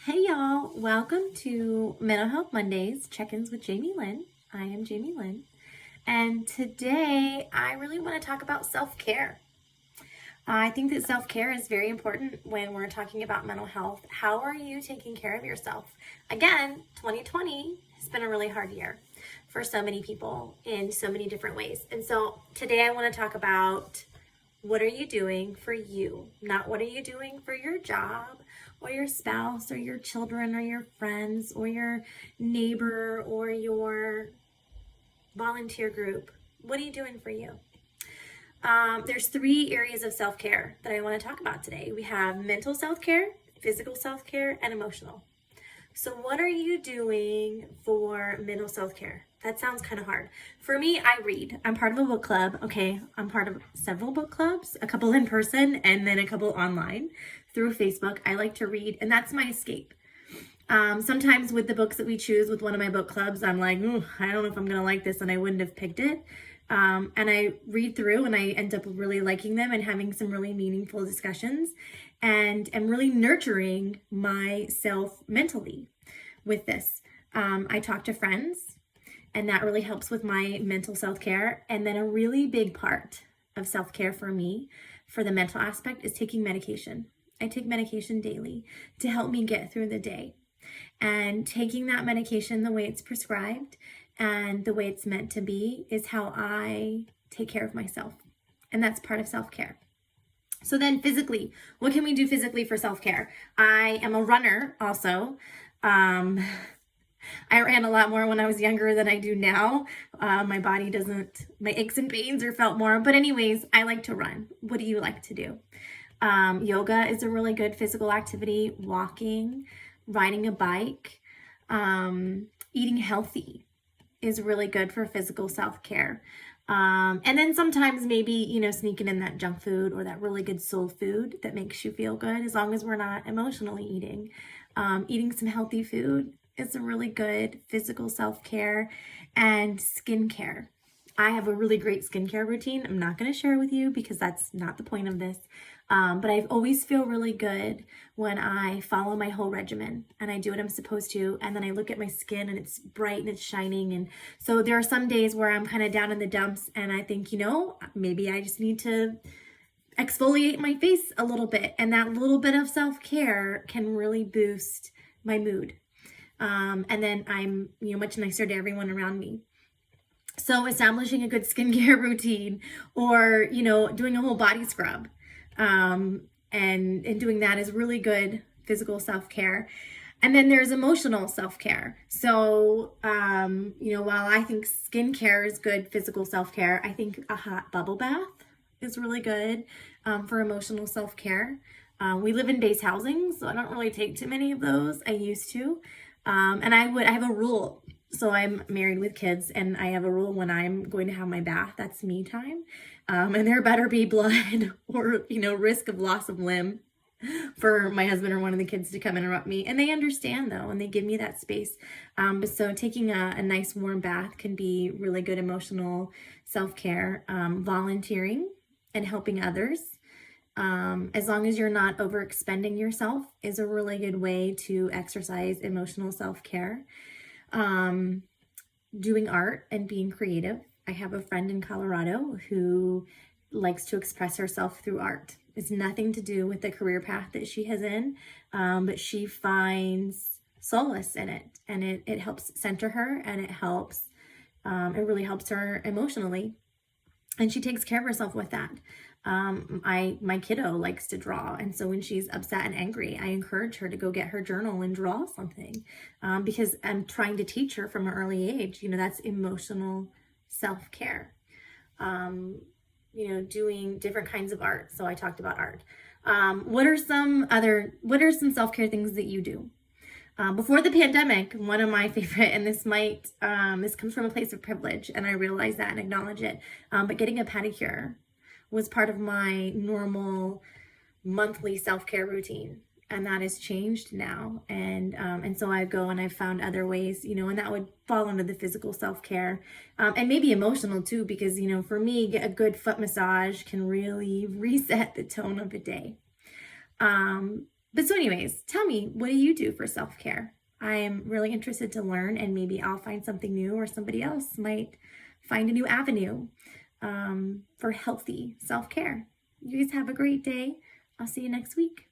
Hey y'all, welcome to Mental Health Mondays, check-ins with Jamie Lynn. I am Jamie Lynn, and today I really want to talk about self-care. I think that self-care is very important when we're talking about mental health. How are you taking care of yourself? Again, 2020 has been a really hard year for so many people in so many different ways. And so today I want to talk about what are you doing for you? Not what are you doing for your job or your spouse or your children or your friends or your neighbor or your volunteer group. What are you doing for you? There's 3 areas of self-care that I want to talk about today. We have mental self-care, physical self-care, and emotional. So what are you doing for mental self-care? That sounds kind of hard. For me, I read. I'm part of a book club. Okay, I'm part of several book clubs, a couple in person and then a couple online through Facebook. I like to read, and that's my escape. Sometimes with the books that we choose with one of my book clubs, I'm like, I don't know if I'm going to like this, and I wouldn't have picked it. And I read through and I end up really liking them and having some really meaningful discussions and am really nurturing myself mentally with this. I talk to friends and that really helps with my mental self-care. And then a really big part of self-care for me, for the mental aspect, is taking medication. I take medication daily to help me get through the day. And taking that medication the way it's prescribed and the way it's meant to be is how I take care of myself. And that's part of self-care. So then physically, what can we do physically for self-care? I am a runner also. I ran a lot more when I was younger than I do now. My body doesn't, my aches and pains are felt more. But anyways, I like to run. What do you like to do? Yoga is a really good physical activity. Walking, riding a bike, eating healthy is really good for physical self-care. And then sometimes maybe, sneaking in that junk food or that really good soul food that makes you feel good, as long as we're not emotionally eating. Eating some healthy food is a really good physical self-care. And skincare. I have a really great skincare routine. I'm not going to share with you because that's not the point of this. But I always feel really good when I follow my whole regimen and I do what I'm supposed to. And then I look at my skin and it's bright and it's shining. And so there are some days where I'm kind of down in the dumps and I think, maybe I just need to exfoliate my face a little bit. And that little bit of self-care can really boost my mood. And then I'm, much nicer to everyone around me. So establishing a good skincare routine or, doing a whole body scrub and doing that is really good physical self-care. And then there's emotional self-care. So, while I think skincare is good physical self-care, I think a hot bubble bath is really good for emotional self-care. We live in base housing, so I don't really take too many of those. I used to. And I have a rule. So I'm married with kids and I have a rule when I'm going to have my bath, that's me time. And there better be blood or, risk of loss of limb for my husband or one of the kids to come interrupt me. And they understand though, and they give me that space. So taking a nice warm bath can be really good emotional self-care. Volunteering and helping others, as long as you're not overexpending yourself, is a really good way to exercise emotional self-care. Doing art and being creative. I have a friend in Colorado who likes to express herself through art. It's nothing to do with the career path that she has in, but she finds solace in it, and it helps center her, and it really helps her emotionally, and she takes care of herself with that. My kiddo likes to draw, and so when she's upset and angry, I encourage her to go get her journal and draw something, because I'm trying to teach her from an early age, that's emotional self-care. Doing different kinds of art. So I talked about art. What are some self-care things that you do? Before the pandemic, one of my favorite, and this comes from a place of privilege, and I realize that and acknowledge it, but getting a pedicure was part of my normal monthly self-care routine, and that has changed now. And so I go and I've found other ways, and that would fall under the physical self-care, and maybe emotional too, because, for me, a good foot massage can really reset the tone of a day. But so anyways, tell me, what do you do for self-care? I am really interested to learn, and maybe I'll find something new, or somebody else might find a new avenue for healthy self-care. You guys have a great day. I'll see you next week.